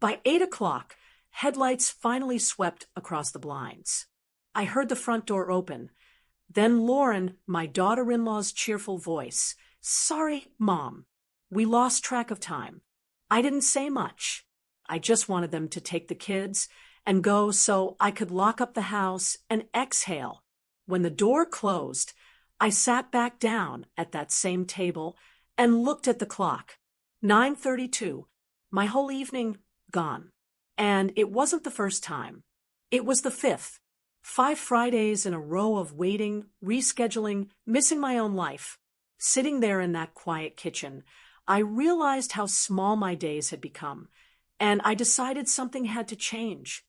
By 8 o'clock, headlights finally swept across the blinds. I heard the front door open. Then Lauren, my daughter-in-law's cheerful voice. "Sorry, Mom. We lost track of time." I didn't say much. I just wanted them to take the kids and go so I could lock up the house and exhale. When the door closed, I sat back down at that same table and looked at the clock. 9:32. My whole evening gone. And it wasn't the first time. It was the fifth. 5 Fridays in a row of waiting, rescheduling, missing my own life. Sitting there in that quiet kitchen, I realized how small my days had become, and I decided something had to change.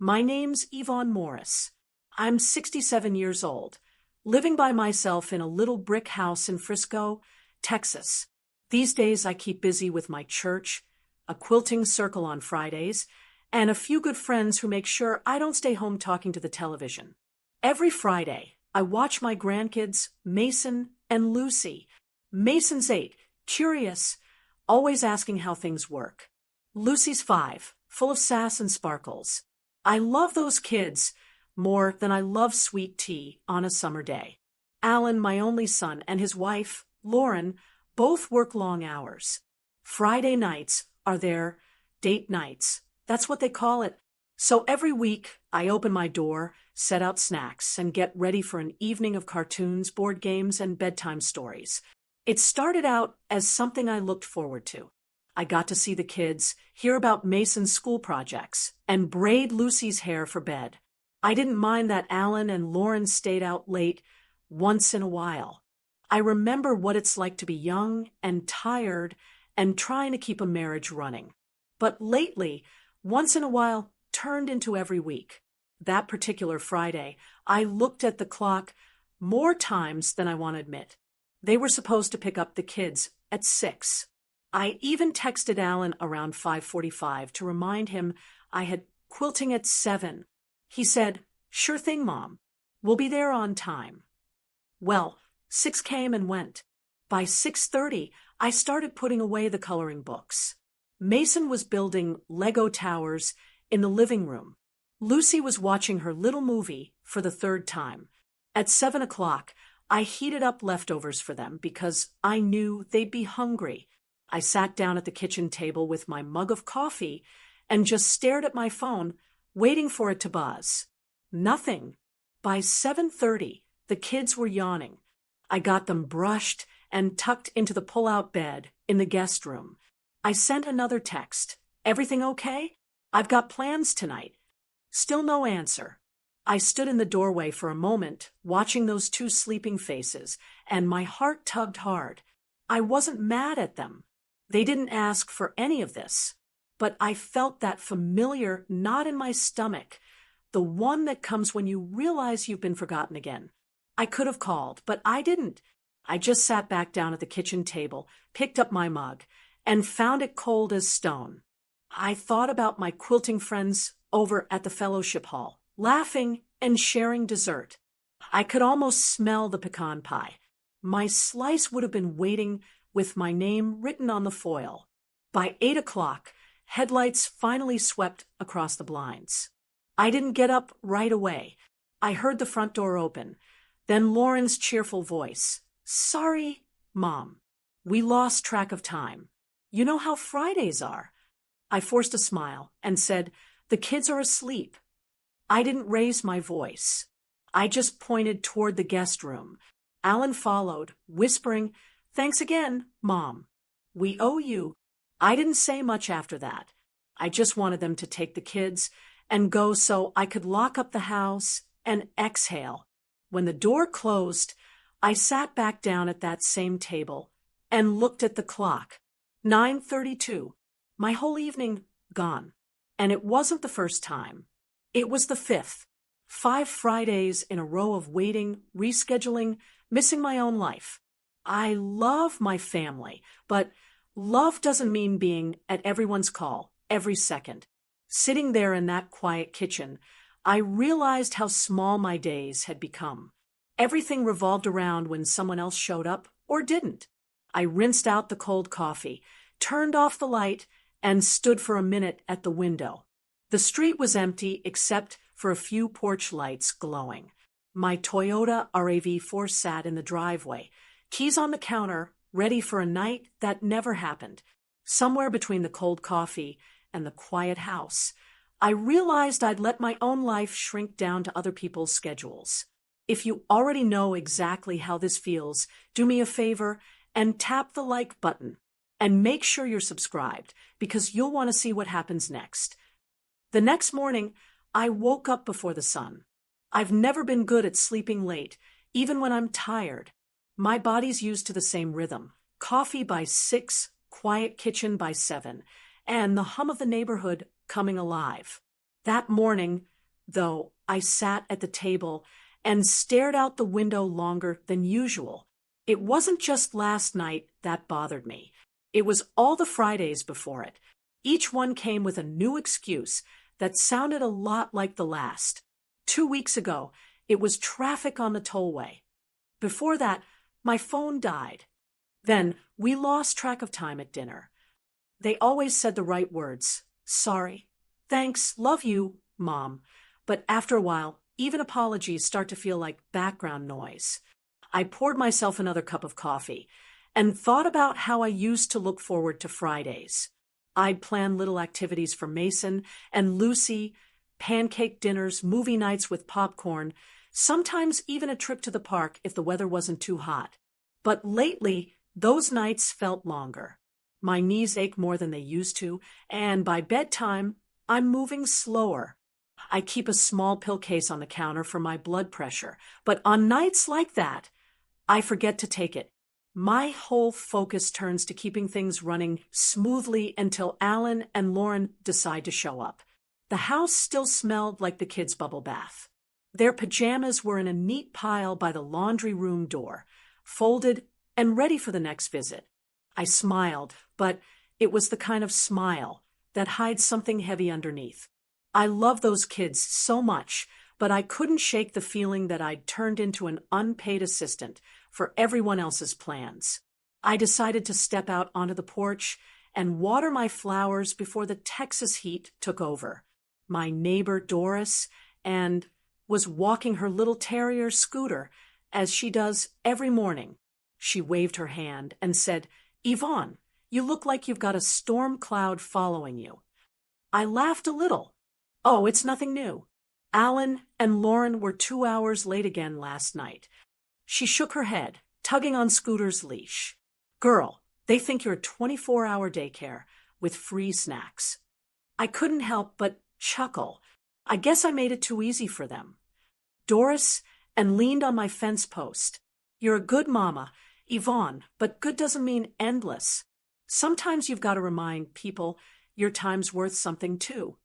My name's Yvonne Morris. I'm 67 years old, living by myself in a little brick house in Frisco, Texas. These days I keep busy with my church, a quilting circle on Fridays, and a few good friends who make sure I don't stay home talking to the television. Every Friday, I watch my grandkids, Mason and Lucy. Mason's 8, curious, always asking how things work. Lucy's 5, full of sass and sparkles. I love those kids more than I love sweet tea on a summer day. Alan, my only son, and his wife, Lauren, both work long hours. Friday nights are their date nights. That's what they call it. So every week, I open my door, set out snacks, and get ready for an evening of cartoons, board games, and bedtime stories. It started out as something I looked forward to. I got to see the kids, hear about Mason's school projects, and braid Lucy's hair for bed. I didn't mind that Alan and Lauren stayed out late once in a while. I remember what it's like to be young and tired and trying to keep a marriage running. But lately, once in a while turned into every week. That particular Friday, I looked at the clock more times than I want to admit. They were supposed to pick up the kids at 6. I even texted Alan around 5:45 to remind him I had quilting at 7. He said, "Sure thing, Mom. We'll be there on time." Well, 6 came and went. By 6:30, I started putting away the coloring books. Mason was building Lego towers in the living room. Lucy was watching her little movie for the 3rd time. At 7 o'clock, I heated up leftovers for them because I knew they'd be hungry. I sat down at the kitchen table with my mug of coffee and just stared at my phone, waiting for it to buzz. Nothing. By 7:30, the kids were yawning. I got them brushed and tucked into the pull-out bed in the guest room. I sent another text. "Everything okay? I've got plans tonight." Still no answer. I stood in the doorway for a moment, watching those 2 sleeping faces, and my heart tugged hard. I wasn't mad at them. They didn't ask for any of this. But I felt that familiar knot in my stomach, the one that comes when you realize you've been forgotten again. I could have called, but I didn't. I just sat back down at the kitchen table, picked up my mug, and found it cold as stone. I thought about my quilting friends over at the fellowship hall, laughing and sharing dessert. I could almost smell the pecan pie. My slice would have been waiting with my name written on the foil. By 8 o'clock, headlights finally swept across the blinds. I didn't get up right away. I heard the front door open, then Lauren's cheerful voice. "Sorry, Mom. We lost track of time. You know how Fridays are." I forced a smile and said, "The kids are asleep." I didn't raise my voice. I just pointed toward the guest room. Alan followed, whispering, "Thanks again, Mom. We owe you." I didn't say much after that. I just wanted them to take the kids and go so I could lock up the house and exhale. When the door closed, I sat back down at that same table and looked at the clock. 9:32. My whole evening gone. And it wasn't the first time. It was the 5th. 5 Fridays in a row of waiting, rescheduling, missing my own life. I love my family, but love doesn't mean being at everyone's call every second. Sitting there in that quiet kitchen, I realized how small my days had become. Everything revolved around when someone else showed up or didn't. I rinsed out the cold coffee, turned off the light, and stood for a minute at the window. The street was empty except for a few porch lights glowing. My Toyota RAV4 sat in the driveway, keys on the counter, ready for a night that never happened. Somewhere between the cold coffee and the quiet house, I realized I'd let my own life shrink down to other people's schedules. If you already know exactly how this feels, do me a favor and tap the like button. And make sure you're subscribed, because you'll want to see what happens next. The next morning, I woke up before the sun. I've never been good at sleeping late, even when I'm tired. My body's used to the same rhythm. Coffee by 6, quiet kitchen by 7, and the hum of the neighborhood coming alive. That morning, though, I sat at the table and stared out the window longer than usual. It wasn't just last night that bothered me. It was all the Fridays before it. Each one came with a new excuse that sounded a lot like the last. 2 weeks ago, it was traffic on the tollway. Before that, my phone died. Then we lost track of time at dinner. They always said the right words. Sorry. Thanks. Love you, Mom. But after a while, even apologies start to feel like background noise. I poured myself another cup of coffee and thought about how I used to look forward to Fridays. I'd plan little activities for Mason and Lucy, pancake dinners, movie nights with popcorn, sometimes even a trip to the park if the weather wasn't too hot. But lately, those nights felt longer. My knees ache more than they used to, and by bedtime, I'm moving slower. I keep a small pill case on the counter for my blood pressure, but on nights like that, I forget to take it. My whole focus turns to keeping things running smoothly until Alan and Lauren decide to show up. The house still smelled like the kids' bubble bath. Their pajamas were in a neat pile by the laundry room door, folded and ready for the next visit. I smiled, but it was the kind of smile that hides something heavy underneath. I love those kids so much, but I couldn't shake the feeling that I'd turned into an unpaid assistant for everyone else's plans. I decided to step out onto the porch and water my flowers before the Texas heat took over. My neighbor Doris was walking her little terrier Scooter, as she does every morning. She waved her hand and said, "Yvonne, you look like you've got a storm cloud following you." I laughed a little. Oh, it's nothing new. Alan and Lauren were 2 hours late again last night. She shook her head, tugging on Scooter's leash. "Girl, they think you're a 24-hour daycare with free snacks." I couldn't help but chuckle. I guess I made it too easy for them. Doris leaned on my fence post. "You're a good mama, Yvonne, but good doesn't mean endless. Sometimes you've got to remind people your time's worth something too."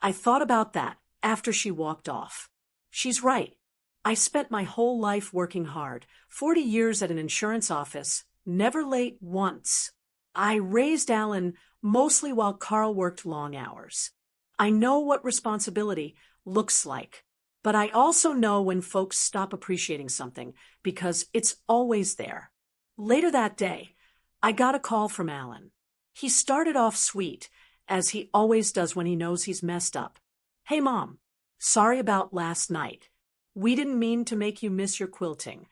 I thought about that after she walked off. She's right. I spent my whole life working hard, 40 years at an insurance office, never late once. I raised Alan mostly while Carl worked long hours. I know what responsibility looks like, but I also know when folks stop appreciating something because it's always there. Later that day, I got a call from Alan. He started off sweet, as he always does when he knows he's messed up. "Hey, Mom, sorry about last night. We didn't mean to make you miss your quilting."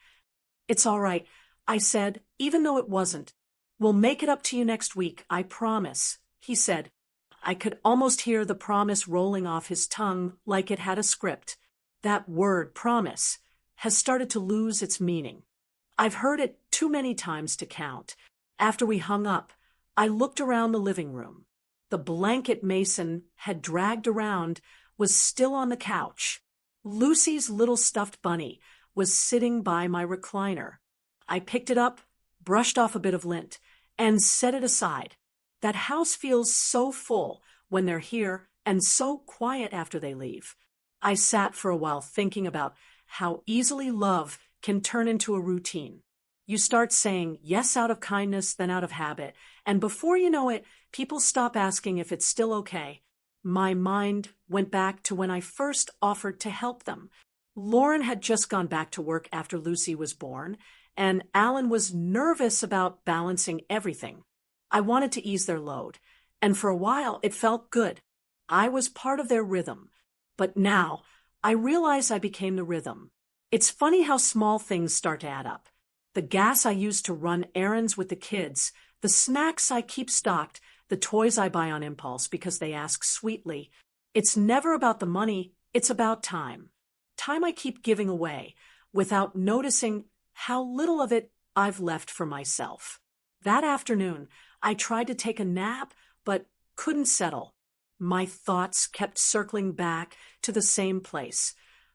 "It's all right," I said, even though it wasn't. "We'll make it up to you next week, I promise," he said. I could almost hear the promise rolling off his tongue like it had a script. That word, promise, has started to lose its meaning. I've heard it too many times to count. After we hung up, I looked around the living room. The blanket Mason had dragged around was still on the couch. Lucy's little stuffed bunny was sitting by my recliner. I picked it up, brushed off a bit of lint, and set it aside. That house feels so full when they're here and so quiet after they leave. I sat for a while thinking about how easily love can turn into a routine. You start saying yes out of kindness, then out of habit, and before you know it, people stop asking if it's still okay. My mind went back to when I first offered to help them. Lauren had just gone back to work after Lucy was born, and Alan was nervous about balancing everything. I wanted to ease their load, And for a while, it felt good. I was part of their rhythm. But now, I realize I became the rhythm. It's funny how small things start to add up. The gas I use to run errands with the kids, the snacks I keep stocked, the toys I buy on impulse because they ask sweetly. It's never about the money, it's about time. Time I keep giving away without noticing how little of it I've left for myself. That afternoon, I tried to take a nap, but couldn't settle. My thoughts kept circling back to the same place.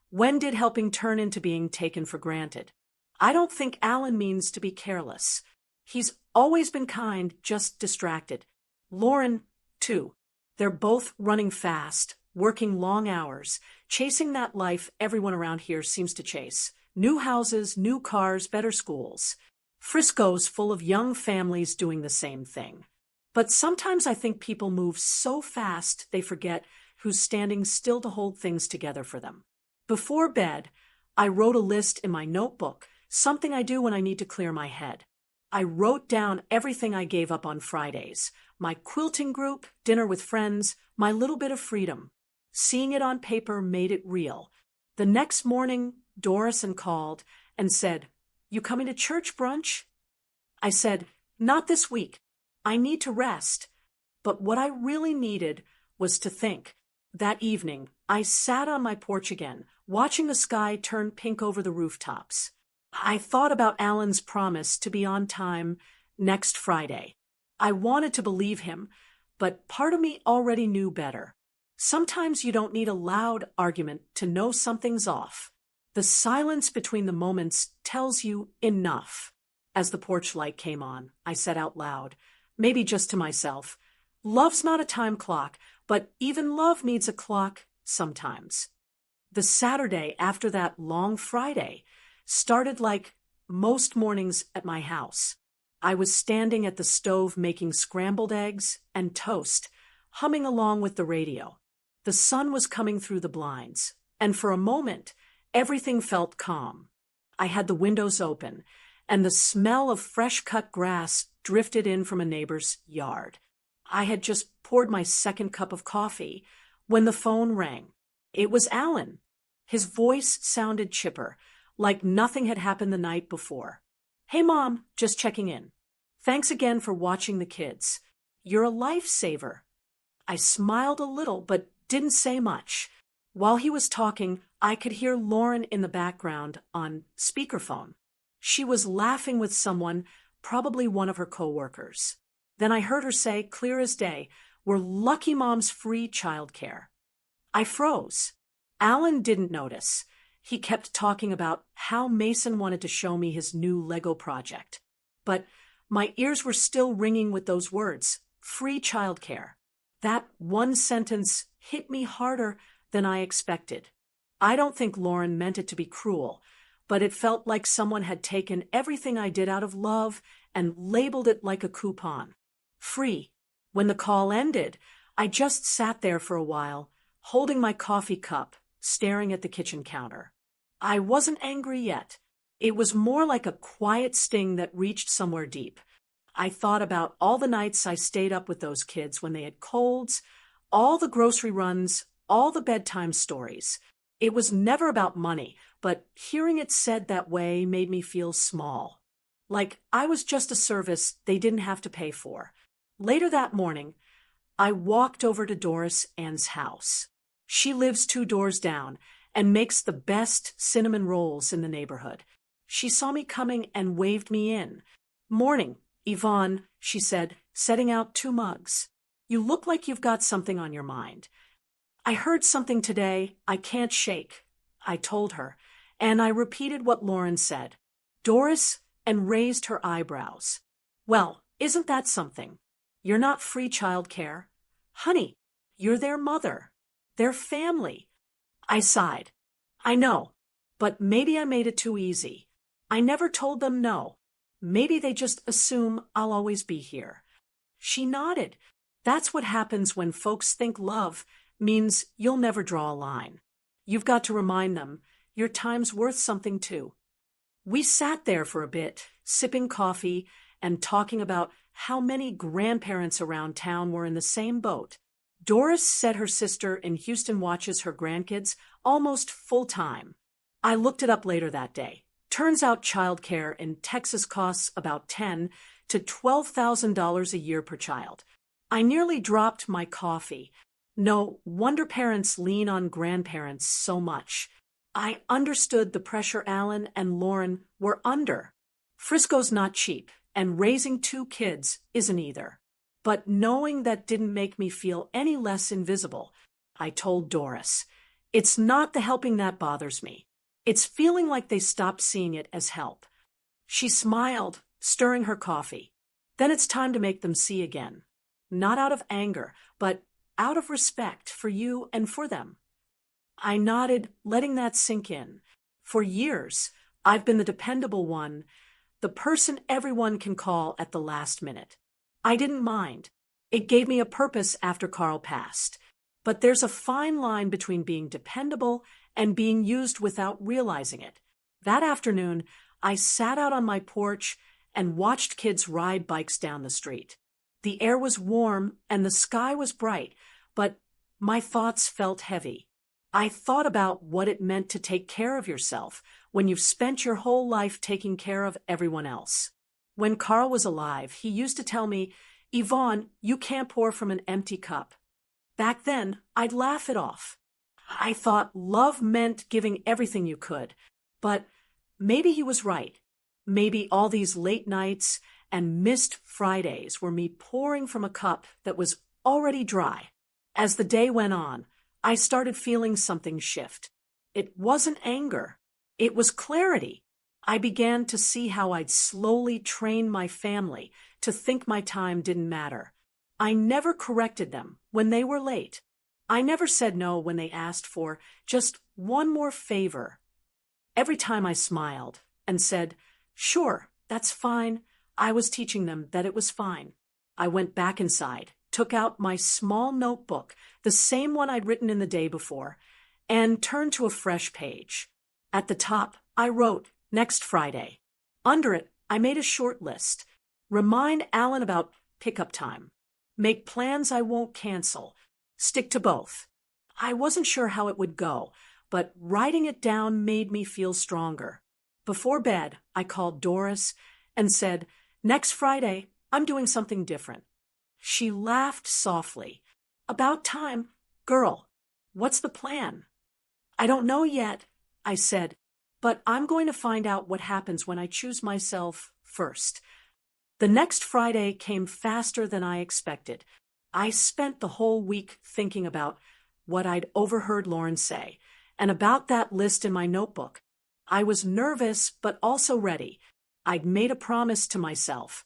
When did helping turn into being taken for granted? I don't think Alan means to be careless. He's always been kind, just distracted. Lauren, too. They're both running fast, working long hours, chasing that life everyone around here seems to chase. New houses, new cars, better schools. Frisco's full of young families doing the same thing. But sometimes I think people move so fast they forget who's standing still to hold things together for them. Before bed, I wrote a list in my notebook, something I do when I need to clear my head. I wrote down everything I gave up on Fridays, my quilting group, dinner with friends, my little bit of freedom. Seeing it on paper made it real. The next morning, Dorison called and said, "You coming to church brunch?" I said, "Not this week. I need to rest." But what I really needed was to think. That evening, I sat on my porch again, watching the sky turn pink over the rooftops. I thought about Alan's promise to be on time next Friday. I wanted to believe him, but part of me already knew better. Sometimes you don't need a loud argument to know something's off. The silence between the moments tells you enough. As the porch light came on, I said out loud, maybe just to myself, "Love's not a time clock, but even love needs a clock sometimes." The Saturday after that long Friday started like most mornings at my house. I was standing at the stove making scrambled eggs and toast, humming along with the radio. The sun was coming through the blinds, and for a moment, everything felt calm. I had the windows open, and the smell of fresh-cut grass drifted in from a neighbor's yard. I had just poured my second cup of coffee when the phone rang. It was Alan. His voice sounded chipper, like nothing had happened the night before. "Hey, Mom, just checking in. Thanks again for watching the kids. You're a lifesaver." I smiled a little, but didn't say much. While he was talking, I could hear Lauren in the background on speakerphone. She was laughing with someone, probably one of her coworkers. Then I heard her say, clear as day, "We're lucky Mom's free childcare." I froze. Alan didn't notice. He kept talking about how Mason wanted to show me his new Lego project. But my ears were still ringing with those words, free childcare. That one sentence hit me harder than I expected. I don't think Lauren meant it to be cruel, but it felt like someone had taken everything I did out of love and labeled it like a coupon. Free. When the call ended, I just sat there for a while, holding my coffee cup, staring at the kitchen counter. I wasn't angry yet. It was more like a quiet sting that reached somewhere deep. I thought about all the nights I stayed up with those kids when they had colds, all the grocery runs, all the bedtime stories. It was never about money, but hearing it said that way made me feel small. Like I was just a service they didn't have to pay for. Later that morning, I walked over to Doris Ann's house. She lives 2 doors down and makes the best cinnamon rolls in the neighborhood. She saw me coming and waved me in. "Morning, Yvonne," she said, setting out 2 mugs. "You look like you've got something on your mind." "I heard something today I can't shake," I told her, and I repeated what Lauren said. Doris and raised her eyebrows. "Well, isn't that something? You're not free childcare. Honey, you're their mother, their family." I sighed. "I know, but maybe I made it too easy. I never told them no. Maybe they just assume I'll always be here." She nodded. "That's what happens when folks think love means you'll never draw a line. You've got to remind them your time's worth something too." We sat there for a bit, sipping coffee and talking about how many grandparents around town were in the same boat. Doris said her sister in Houston watches her grandkids almost full-time. I looked it up later that day. Turns out childcare in Texas costs about $10,000 to $12,000 a year per child. I nearly dropped my coffee. No wonder parents lean on grandparents so much. I understood the pressure Alan and Lauren were under. Frisco's not cheap, and raising 2 kids isn't either. But knowing that didn't make me feel any less invisible. I told Doris, "It's not the helping that bothers me. It's feeling like they stopped seeing it as help." She smiled, stirring her coffee. "Then it's time to make them see again. Not out of anger, but out of respect for you and for them." I nodded, letting that sink in. For years, I've been the dependable one, the person everyone can call at the last minute. I didn't mind. It gave me a purpose after Carl passed. But there's a fine line between being dependable and being used without realizing it. That afternoon, I sat out on my porch and watched kids ride bikes down the street. The air was warm and the sky was bright, but my thoughts felt heavy. I thought about what it meant to take care of yourself when you've spent your whole life taking care of everyone else. When Carl was alive, he used to tell me, "Yvonne, you can't pour from an empty cup." Back then, I'd laugh it off. I thought love meant giving everything you could. But maybe he was right. Maybe all these late nights and missed Fridays were me pouring from a cup that was already dry. As the day went on, I started feeling something shift. It wasn't anger. It was clarity. I began to see how I'd slowly trained my family to think my time didn't matter. I never corrected them when they were late. I never said no when they asked for just one more favor. Every time I smiled and said, "Sure, that's fine," I was teaching them that it was fine. I went back inside, took out my small notebook, the same one I'd written in the day before, and turned to a fresh page. At the top, I wrote, "Next Friday." Under it, I made a short list. Remind Alan about pickup time. Make plans I won't cancel. Stick to both. I wasn't sure how it would go, but writing it down made me feel stronger. Before bed, I called Doris and said, "Next Friday, I'm doing something different." She laughed softly. "About time, girl. What's the plan?" "I don't know yet," I said, "but I'm going to find out what happens when I choose myself first." The next Friday came faster than I expected. I spent the whole week thinking about what I'd overheard Lauren say, and about that list in my notebook. I was nervous, but also ready. I'd made a promise to myself.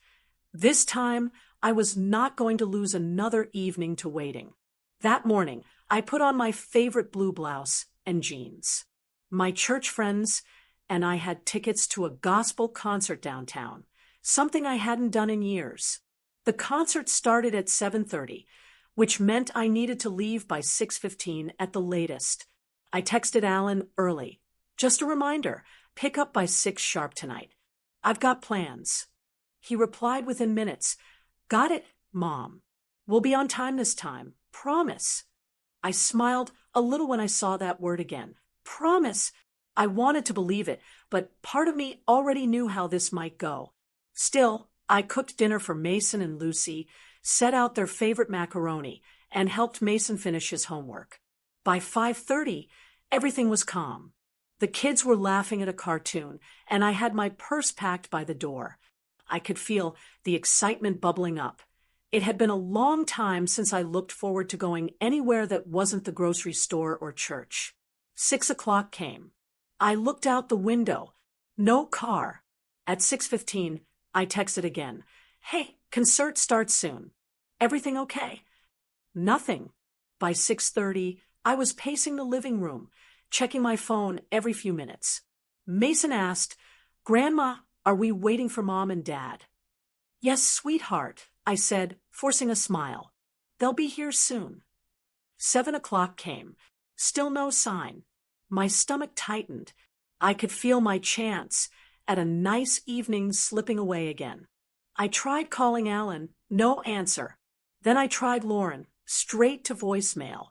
This time, I was not going to lose another evening to waiting. That morning, I put on my favorite blue blouse and jeans. My church friends and I had tickets to a gospel concert downtown, something I hadn't done in years. The concert started at 7:30, which meant I needed to leave by 6:15 at the latest. I texted Alan early. "Just a reminder, pick up by 6 sharp tonight. I've got plans." He replied within minutes, "Got it, Mom. We'll be on time this time. Promise." I smiled a little when I saw that word again. Promise. I wanted to believe it, but part of me already knew how this might go. Still, I cooked dinner for Mason and Lucy, set out their favorite macaroni, and helped Mason finish his homework. By 5:30, everything was calm. The kids were laughing at a cartoon, and I had my purse packed by the door. I could feel the excitement bubbling up. It had been a long time since I looked forward to going anywhere that wasn't the grocery store or church. 6 o'clock came. I looked out the window. No car. At 6:15, I texted again. "Hey, concert starts soon. Everything okay?" Nothing. By 6:30, I was pacing the living room, checking my phone every few minutes. Mason asked, "Grandma, are we waiting for Mom and Dad?" "Yes, sweetheart," I said, forcing a smile. "They'll be here soon." 7 o'clock came. Still no sign. My stomach tightened. I could feel my chance at a nice evening slipping away again. I tried calling Alan, no answer. Then I tried Lauren, straight to voicemail.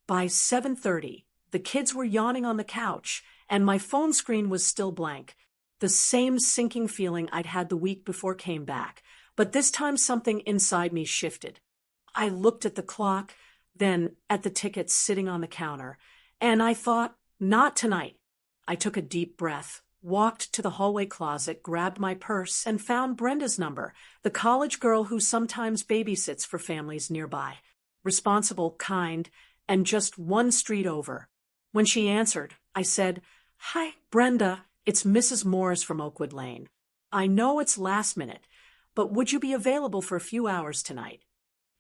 By 7:30, the kids were yawning on the couch, and my phone screen was still blank. The same sinking feeling I'd had the week before came back, but this time something inside me shifted. I looked at the clock, then at the tickets sitting on the counter, and I thought, not tonight. I took a deep breath, walked to the hallway closet, grabbed my purse, and found Brenda's number, the college girl who sometimes babysits for families nearby. Responsible, kind, and just one street over. When she answered, I said, "Hi, Brenda, it's Mrs. Morris from Oakwood Lane. I know it's last minute, but would you be available for a few hours tonight?"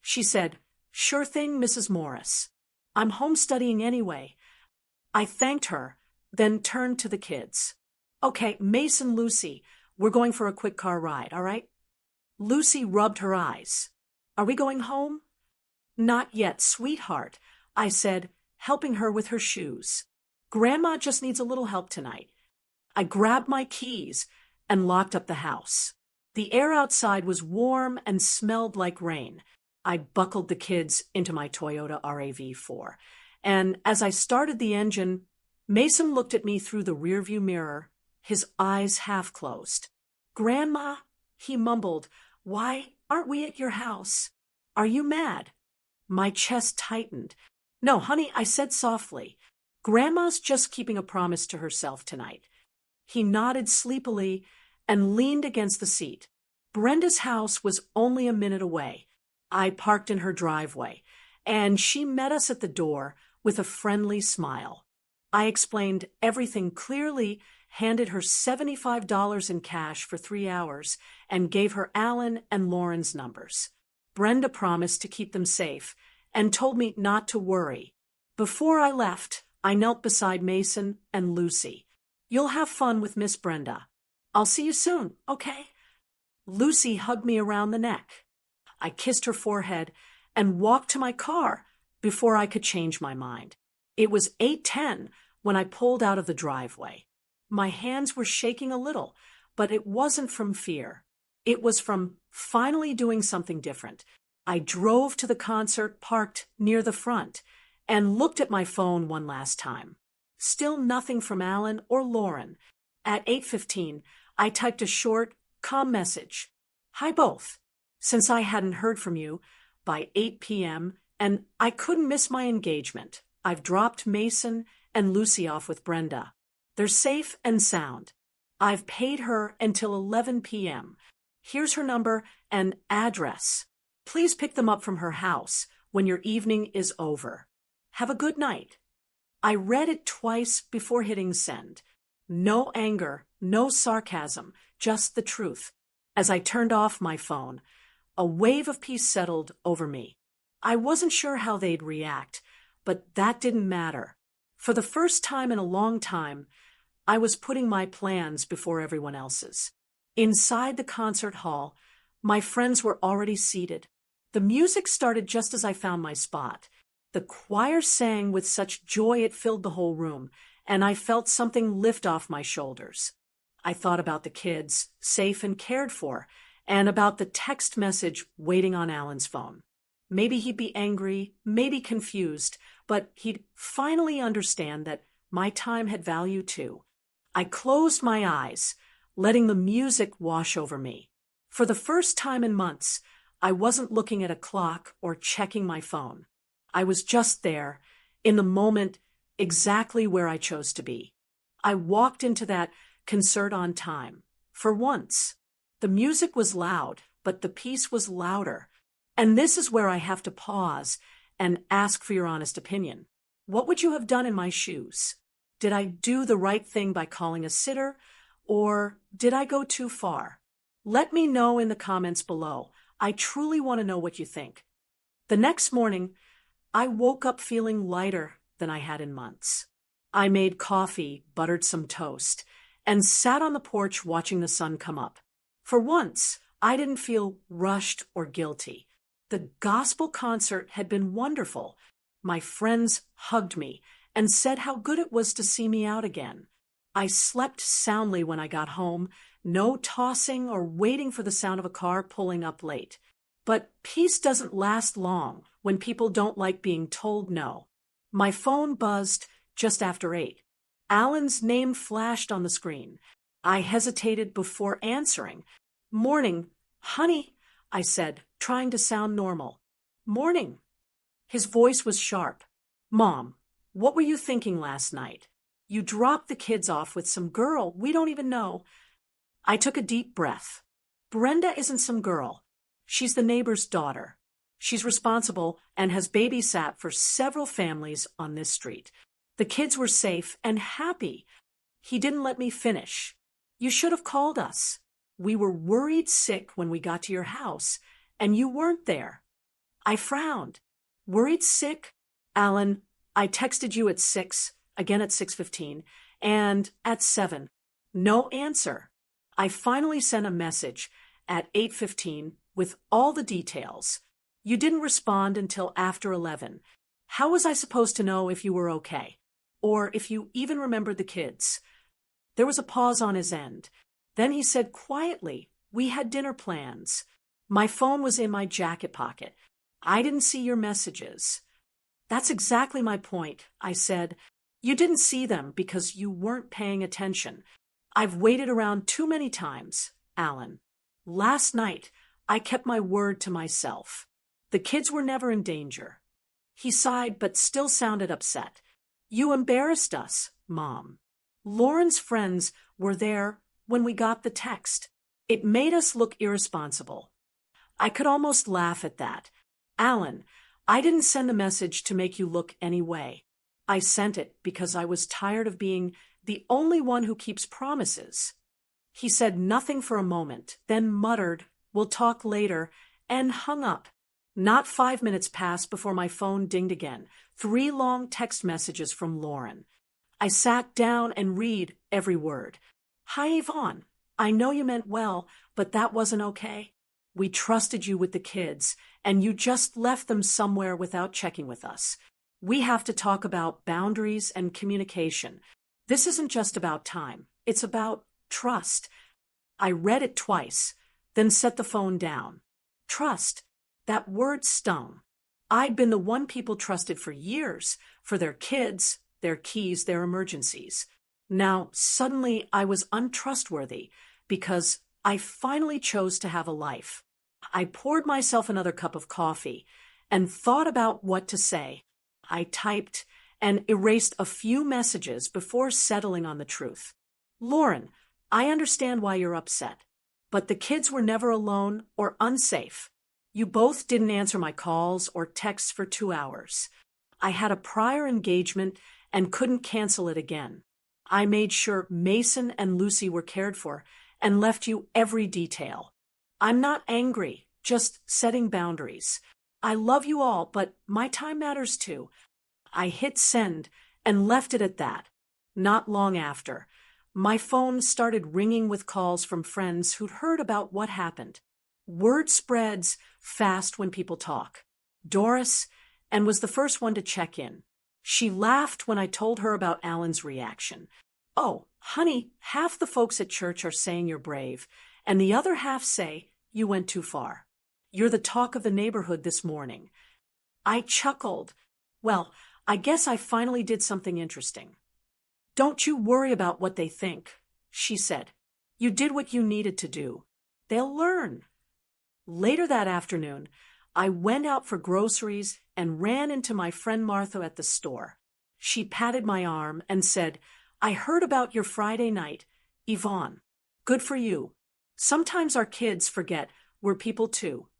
She said, "Sure thing, Mrs. Morris. I'm home studying anyway." I thanked her, then turned to the kids. "Okay, Mason, Lucy, we're going for a quick car ride, all right?" Lucy rubbed her eyes. "Are we going home?" "Not yet, sweetheart," I said, helping her with her shoes. "Grandma just needs a little help tonight." I grabbed my keys and locked up the house. The air outside was warm and smelled like rain. I buckled the kids into my Toyota RAV4, and as I started the engine, Mason looked at me through the rearview mirror, his eyes half closed. "Grandma," he mumbled, "why aren't we at your house? Are you mad?" My chest tightened. "No, honey," I said softly. "Grandma's just keeping a promise to herself tonight." He nodded sleepily and leaned against the seat. Brenda's house was only a minute away. I parked in her driveway, and she met us at the door with a friendly smile. I explained everything clearly, handed her $75 in cash for 3 hours, and gave her Alan and Lauren's numbers. Brenda promised to keep them safe and told me not to worry. Before I left, I knelt beside Mason and Lucy. "You'll have fun with Miss Brenda. I'll see you soon, okay?" Lucy hugged me around the neck. I kissed her forehead and walked to my car before I could change my mind. It was 8:10 when I pulled out of the driveway. My hands were shaking a little, but it wasn't from fear. It was from finally doing something different. I drove to the concert, parked near the front, and looked at my phone one last time. Still nothing from Alan or Lauren. At 8:15, I typed a short, calm message. "Hi both. Since I hadn't heard from you by 8 p.m. and I couldn't miss my engagement, I've dropped Mason and Lucy off with Brenda. They're safe and sound. I've paid her until 11 p.m. Here's her number and address. Please pick them up from her house when your evening is over. Have a good night." I read it twice before hitting send. No anger, no sarcasm, just the truth. As I turned off my phone, a wave of peace settled over me. I wasn't sure how they'd react, but that didn't matter. For the first time in a long time, I was putting my plans before everyone else's. Inside the concert hall, my friends were already seated. The music started just as I found my spot. The choir sang with such joy it filled the whole room, and I felt something lift off my shoulders. I thought about the kids, safe and cared for, and about the text message waiting on Alan's phone. Maybe he'd be angry, maybe confused, but he'd finally understand that my time had value too. I closed my eyes, letting the music wash over me. For the first time in months, I wasn't looking at a clock or checking my phone. I was just there, in the moment, exactly where I chose to be. I walked into that concert on time. For once. The music was loud, but the peace was louder. And this is where I have to pause and ask for your honest opinion. What would you have done in my shoes? Did I do the right thing by calling a sitter, or did I go too far? Let me know in the comments below. I truly want to know what you think. The next morning, I woke up feeling lighter than I had in months. I made coffee, buttered some toast, and sat on the porch watching the sun come up. For once, I didn't feel rushed or guilty. The gospel concert had been wonderful. My friends hugged me and said how good it was to see me out again. I slept soundly when I got home, no tossing or waiting for the sound of a car pulling up late. But peace doesn't last long when people don't like being told no. My phone buzzed just after 8. Alan's name flashed on the screen. I hesitated before answering. "Morning, honey," I said, trying to sound normal. "Morning." His voice was sharp. "Mom, what were you thinking last night? You dropped the kids off with some girl we don't even know." I took a deep breath. "Brenda isn't some girl. She's the neighbor's daughter. She's responsible and has babysat for several families on this street. The kids were safe and happy." He didn't let me finish. "You should have called us. We were worried sick when we got to your house, and you weren't there." I frowned. "Worried sick? Alan, I texted you at 6, again at 6:15, and at 7. No answer." I finally sent a message at 8:15 with all the details. "You didn't respond until after 11. How was I supposed to know if you were okay? Or if you even remembered the kids?" There was a pause on his end. Then he said quietly, "We had dinner plans. My phone was in my jacket pocket. I didn't see your messages." "That's exactly my point," I said. "You didn't see them because you weren't paying attention. I've waited around too many times, Alan. Last night, I kept my word to myself. The kids were never in danger." He sighed but still sounded upset. "You embarrassed us, Mom. Lauren's friends were there when we got the text. It made us look irresponsible." I could almost laugh at that. "Alan, I didn't send the message to make you look any way. I sent it because I was tired of being the only one who keeps promises." He said nothing for a moment, then muttered, "We'll talk later," and hung up. Not 5 minutes passed before my phone dinged again. 3 long text messages from Lauren. I sat down and read every word. "Hi, Yvonne. I know you meant well, but that wasn't okay. We trusted you with the kids, and you just left them somewhere without checking with us. We have to talk about boundaries and communication. This isn't just about time. It's about trust." I read it twice, then set the phone down. Trust. That word stung. I'd been the one people trusted for years, for their kids, their keys, their emergencies. Now, suddenly, I was untrustworthy because I finally chose to have a life. I poured myself another cup of coffee and thought about what to say. I typed and erased a few messages before settling on the truth. "Lauren, I understand why you're upset, but the kids were never alone or unsafe. You both didn't answer my calls or texts for 2 hours. I had a prior engagement and couldn't cancel it again. I made sure Mason and Lucy were cared for and left you every detail. I'm not angry, just setting boundaries. I love you all, but my time matters too." I hit send and left it at that. Not long after, my phone started ringing with calls from friends who'd heard about what happened. Word spreads fast when people talk. Doris, and was the first one to check in. She laughed when I told her about Alan's reaction. "Oh, honey, half the folks at church are saying you're brave, and the other half say you went too far. You're the talk of the neighborhood this morning." I chuckled. Well, I guess I finally did something interesting. "Don't you worry about what they think," she said. "You did what you needed to do. They'll learn." Later that afternoon, I went out for groceries and ran into my friend Martha at the store. She patted my arm and said, "I heard about your Friday night. Yvonne, good for you. Sometimes our kids forget we're people too."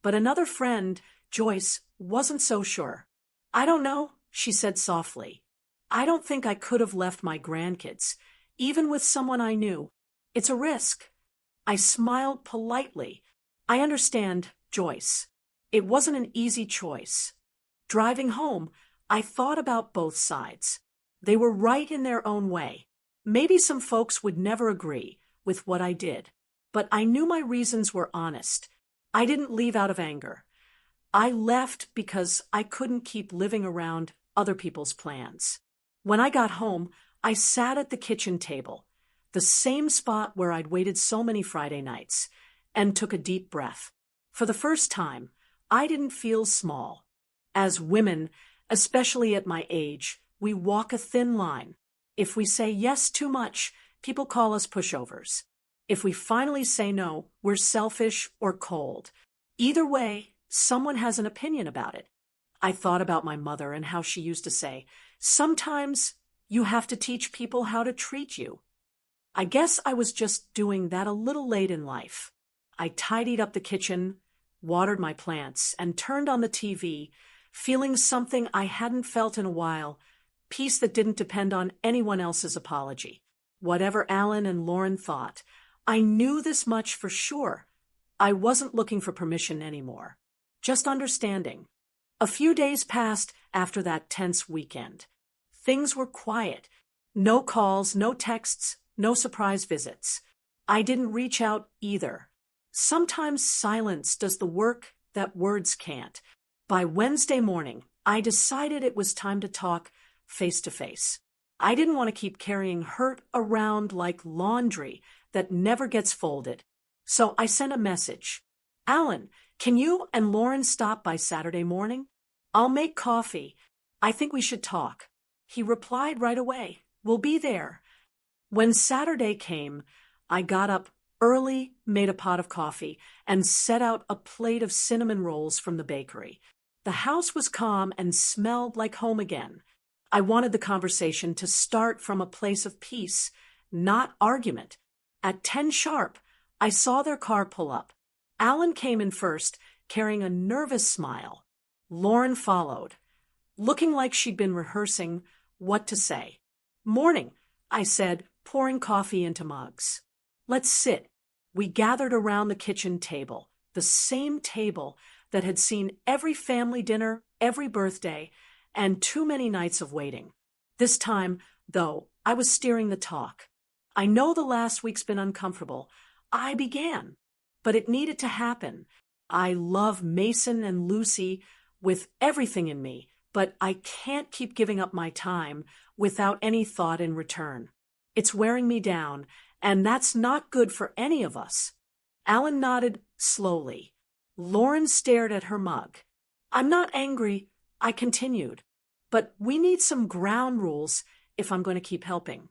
But another friend, Joyce, wasn't so sure. "I don't know," she said softly. "I don't think I could have left my grandkids, even with someone I knew. It's a risk." I smiled politely. "I understand, Joyce. It wasn't an easy choice." Driving home, I thought about both sides. They were right in their own way. Maybe some folks would never agree with what I did, but I knew my reasons were honest. I didn't leave out of anger. I left because I couldn't keep living around other people's plans. When I got home, I sat at the kitchen table, the same spot where I'd waited so many Friday nights, and took a deep breath. For the first time, I didn't feel small. As women, especially at my age, we walk a thin line. If we say yes too much, people call us pushovers. If we finally say no, we're selfish or cold. Either way, someone has an opinion about it. I thought about my mother and how she used to say, "Sometimes you have to teach people how to treat you." I guess I was just doing that a little late in life. I tidied up the kitchen, watered my plants, and turned on the TV, feeling something I hadn't felt in a while, peace that didn't depend on anyone else's apology. Whatever Alan and Lauren thought, I knew this much for sure. I wasn't looking for permission anymore, just understanding. A few days passed after that tense weekend. Things were quiet. No calls, no texts, no surprise visits. I didn't reach out either. Sometimes silence does the work that words can't. By Wednesday morning, I decided it was time to talk face to face. I didn't want to keep carrying hurt around like laundry that never gets folded. So I sent a message. "Alan, can you and Lauren stop by Saturday morning? I'll make coffee. I think we should talk." He replied right away, "We'll be there." When Saturday came, I got up early, made a pot of coffee, and set out a plate of cinnamon rolls from the bakery. The house was calm and smelled like home again. I wanted the conversation to start from a place of peace, not argument. At 10 sharp, I saw their car pull up. Alan came in first, carrying a nervous smile. Lauren followed, looking like she'd been rehearsing what to say. "Morning," I said, pouring coffee into mugs. "Let's sit." We gathered around the kitchen table, the same table that had seen every family dinner, every birthday, and too many nights of waiting. This time, though, I was steering the talk. I know the last week's been uncomfortable. I began, but it needed to happen. I love Mason and Lucy with everything in me, but I can't keep giving up my time without any thought in return. It's wearing me down, and that's not good for any of us. Alan nodded slowly. Lauren stared at her mug. "I'm not angry," I continued, "but we need some ground rules if I'm going to keep helping.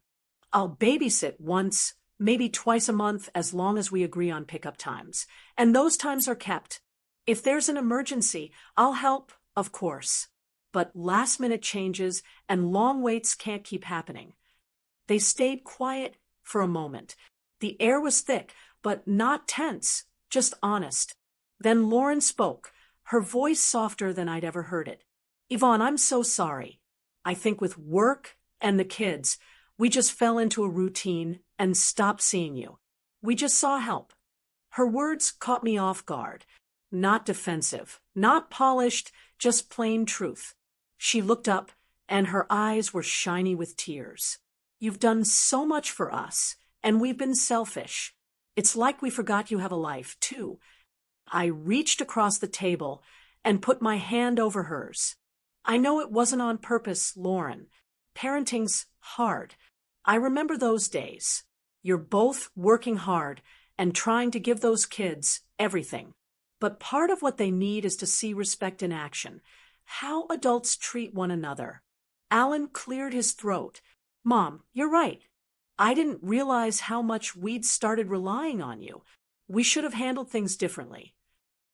I'll babysit once, maybe twice a month, as long as we agree on pickup times, and those times are kept. If there's an emergency, I'll help, of course. But last-minute changes and long waits can't keep happening." They stayed quiet for a moment. The air was thick, but not tense, just honest. Then Lauren spoke, her voice softer than I'd ever heard it. "Yvonne, I'm so sorry. I think with work and the kids, we just fell into a routine and stopped seeing you. We just saw help." Her words caught me off guard. Not defensive, not polished, just plain truth. She looked up, and her eyes were shiny with tears. "You've done so much for us, and we've been selfish. It's like we forgot you have a life, too." I reached across the table and put my hand over hers. "I know it wasn't on purpose, Lauren. Parenting's hard. I remember those days. You're both working hard and trying to give those kids everything. But part of what they need is to see respect in action, how adults treat one another." Alan cleared his throat. "Mom, you're right. I didn't realize how much we'd started relying on you. We should have handled things differently."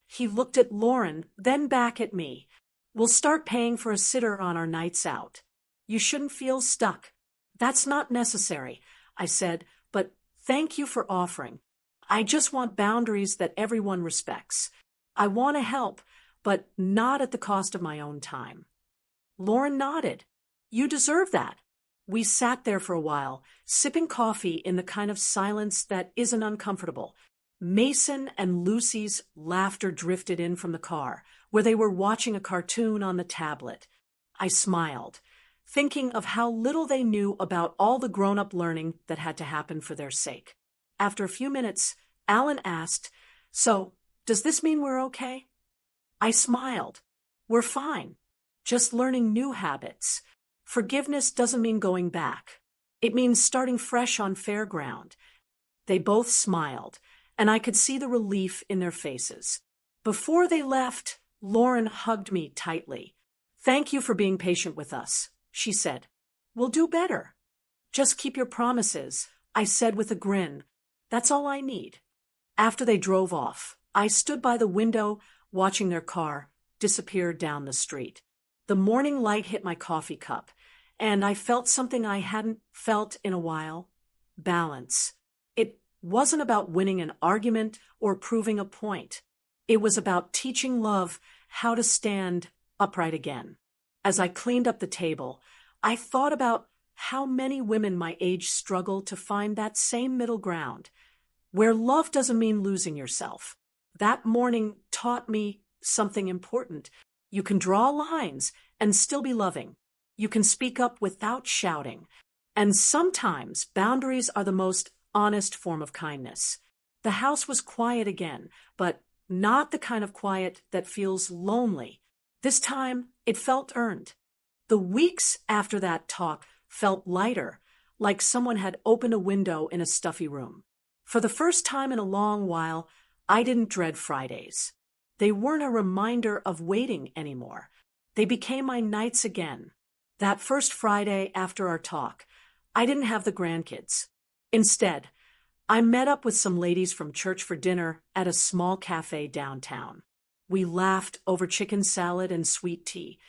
He looked at Lauren, then back at me. "We'll start paying for a sitter on our nights out. You shouldn't feel stuck." "That's not necessary," I said, "but thank you for offering. I just want boundaries that everyone respects. I want to help, but not at the cost of my own time." Lauren nodded. "You deserve that." We sat there for a while, sipping coffee in the kind of silence that isn't uncomfortable. Mason and Lucy's laughter drifted in from the car, where they were watching a cartoon on the tablet. I smiled, thinking of how little they knew about all the grown-up learning that had to happen for their sake. After a few minutes, Alan asked, "So, does this mean we're okay?" I smiled. "We're fine. Just learning new habits. Forgiveness doesn't mean going back. It means starting fresh on fair ground. They both smiled, and I could see the relief in their faces. Before they left, Lauren hugged me tightly. "Thank you for being patient with us," she said. "We'll do better." "Just keep your promises," I said with a grin. "That's all I need." After they drove off, I stood by the window watching their car disappear down the street. The morning light hit my coffee cup, and I felt something I hadn't felt in a while: balance. It wasn't about winning an argument or proving a point. It was about teaching love how to stand upright again. As I cleaned up the table, I thought about how many women my age struggle to find that same middle ground, where love doesn't mean losing yourself. That morning taught me something important. You can draw lines and still be loving. You can speak up without shouting. And sometimes boundaries are the most honest form of kindness. The house was quiet again, but not the kind of quiet that feels lonely. This time, it felt earned. The weeks after that talk felt lighter, like someone had opened a window in a stuffy room. For the first time in a long while, I didn't dread Fridays. They weren't a reminder of waiting anymore. They became my nights again. That first Friday after our talk, I didn't have the grandkids. Instead, I met up with some ladies from church for dinner at a small cafe downtown. We laughed over chicken salad and sweet tea,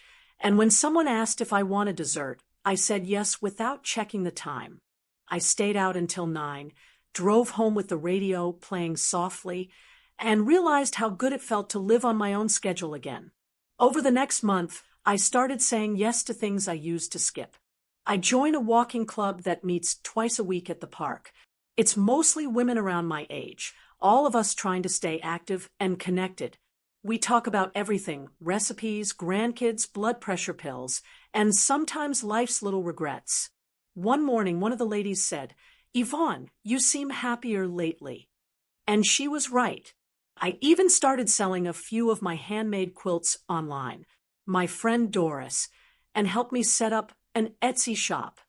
and when someone asked if I wanted dessert, I said yes without checking the time. I stayed out until 9, drove home with the radio playing softly, and realized how good it felt to live on my own schedule again. Over the next month, I started saying yes to things I used to skip. I joined a walking club that meets twice a week at the park. It's mostly women around my age, all of us trying to stay active and connected. We talk about everything: recipes, grandkids, blood pressure pills, and sometimes life's little regrets. One morning, one of the ladies said, "Yvonne, you seem happier lately." And she was right. I even started selling a few of my handmade quilts online. My friend Doris and helped me set up an Etsy shop.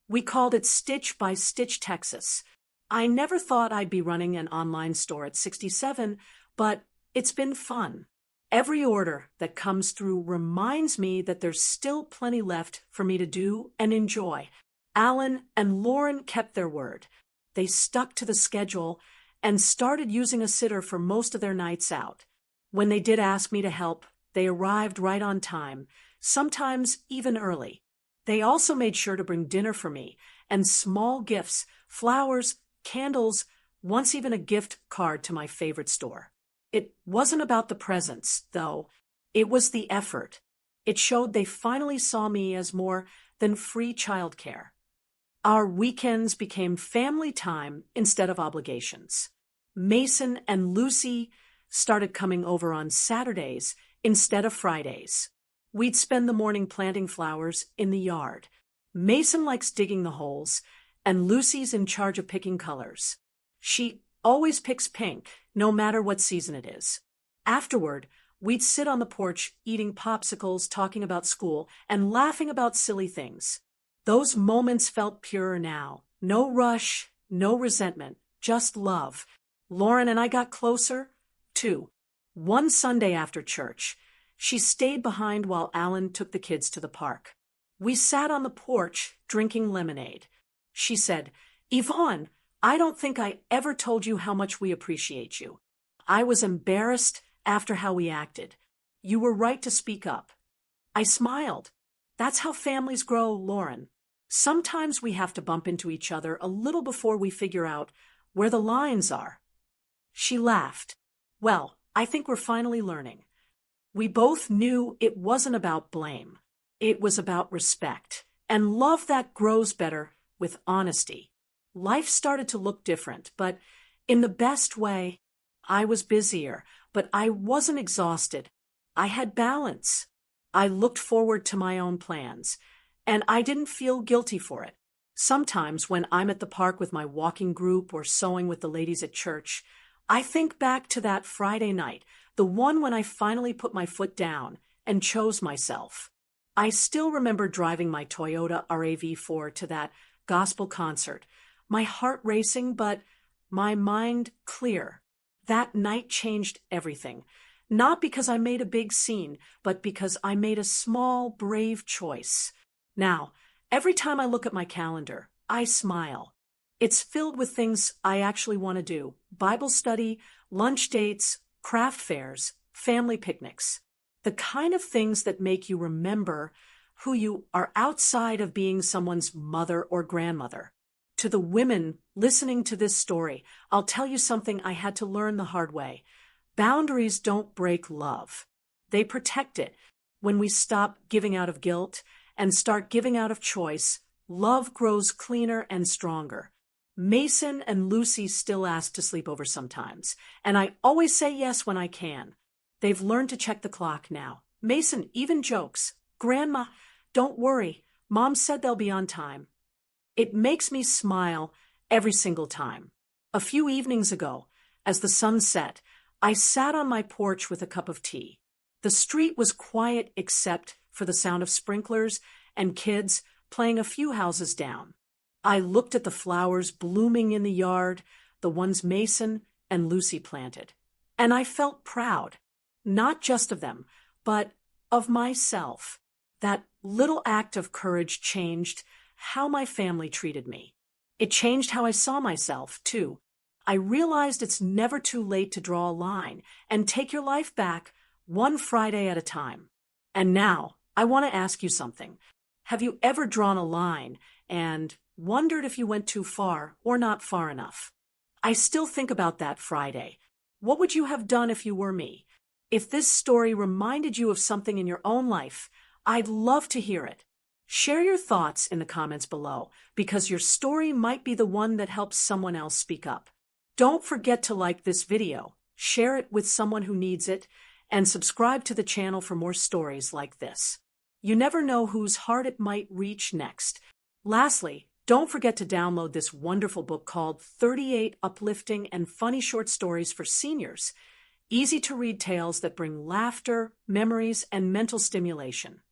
We called it Stitch by Stitch Texas. I never thought I'd be running an online store at 67, but it's been fun. Every order that comes through reminds me that there's still plenty left for me to do and enjoy. Alan and Lauren kept their word. They stuck to the schedule and started using a sitter for most of their nights out. When they did ask me to help, they arrived right on time, sometimes even early. They also made sure to bring dinner for me and small gifts: flowers, candles, once even a gift card to my favorite store. It wasn't about the presents, though. It was the effort. It showed they finally saw me as more than free childcare. Our weekends became family time instead of obligations. Mason and Lucy started coming over on Saturdays instead of Fridays. We'd spend the morning planting flowers in the yard. Mason likes digging the holes, and Lucy's in charge of picking colors. She always picks pink, no matter what season it is. Afterward, we'd sit on the porch eating popsicles, talking about school, and laughing about silly things. Those moments felt purer now. No rush, no resentment, just love. Lauren and I got closer, too. One Sunday after church, she stayed behind while Alan took the kids to the park. We sat on the porch drinking lemonade. She said, "Yvonne, I don't think I ever told you how much we appreciate you. I was embarrassed after how we acted. You were right to speak up." I smiled. That's how families grow, Lauren. Sometimes we have to bump into each other a little before we figure out where the lines are. She laughed. "Well, I think we're finally learning." We both knew it wasn't about blame. It was about respect and love that grows better with honesty. Life started to look different, but in the best way. I was busier, but I wasn't exhausted. I had balance. I looked forward to my own plans, and I didn't feel guilty for it. Sometimes when I'm at the park with my walking group or sewing with the ladies at church, I think back to that Friday night, the one when I finally put my foot down and chose myself. I still remember driving my Toyota RAV4 to that gospel concert, my heart racing, but my mind clear. That night changed everything. Not because I made a big scene, but because I made a small, brave choice. Now, every time I look at my calendar, I smile. It's filled with things I actually want to do: Bible study, lunch dates, craft fairs, family picnics. The kind of things that make you remember who you are outside of being someone's mother or grandmother. To the women listening to this story, I'll tell you something I had to learn the hard way. Boundaries don't break love. They protect it. When we stop giving out of guilt and start giving out of choice, love grows cleaner and stronger. Mason and Lucy still ask to sleep over sometimes, and I always say yes when I can. They've learned to check the clock now. Mason even jokes, "Grandma, don't worry. Mom said they'll be on time." It makes me smile every single time. A few evenings ago, as the sun set, I sat on my porch with a cup of tea. The street was quiet except for the sound of sprinklers and kids playing a few houses down. I looked at the flowers blooming in the yard, the ones Mason and Lucy planted, and I felt proud, not just of them, but of myself. That little act of courage changed how my family treated me. It changed how I saw myself, too. I realized it's never too late to draw a line and take your life back one Friday at a time. And now, I want to ask you something. Have you ever drawn a line and wondered if you went too far or not far enough? I still think about that Friday. What would you have done if you were me? If this story reminded you of something in your own life, I'd love to hear it. Share your thoughts in the comments below, because your story might be the one that helps someone else speak up. Don't forget to like this video, share it with someone who needs it, and subscribe to the channel for more stories like this. You never know whose heart it might reach next. Lastly, don't forget to download this wonderful book called 38 Uplifting and Funny Short Stories for Seniors. Easy-to-read tales that bring laughter, memories, and mental stimulation.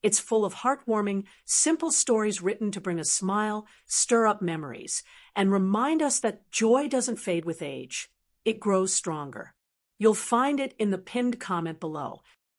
It's full of heartwarming, simple stories written to bring a smile, stir up memories, and remind us that joy doesn't fade with age. It grows stronger. You'll find it in the pinned comment below.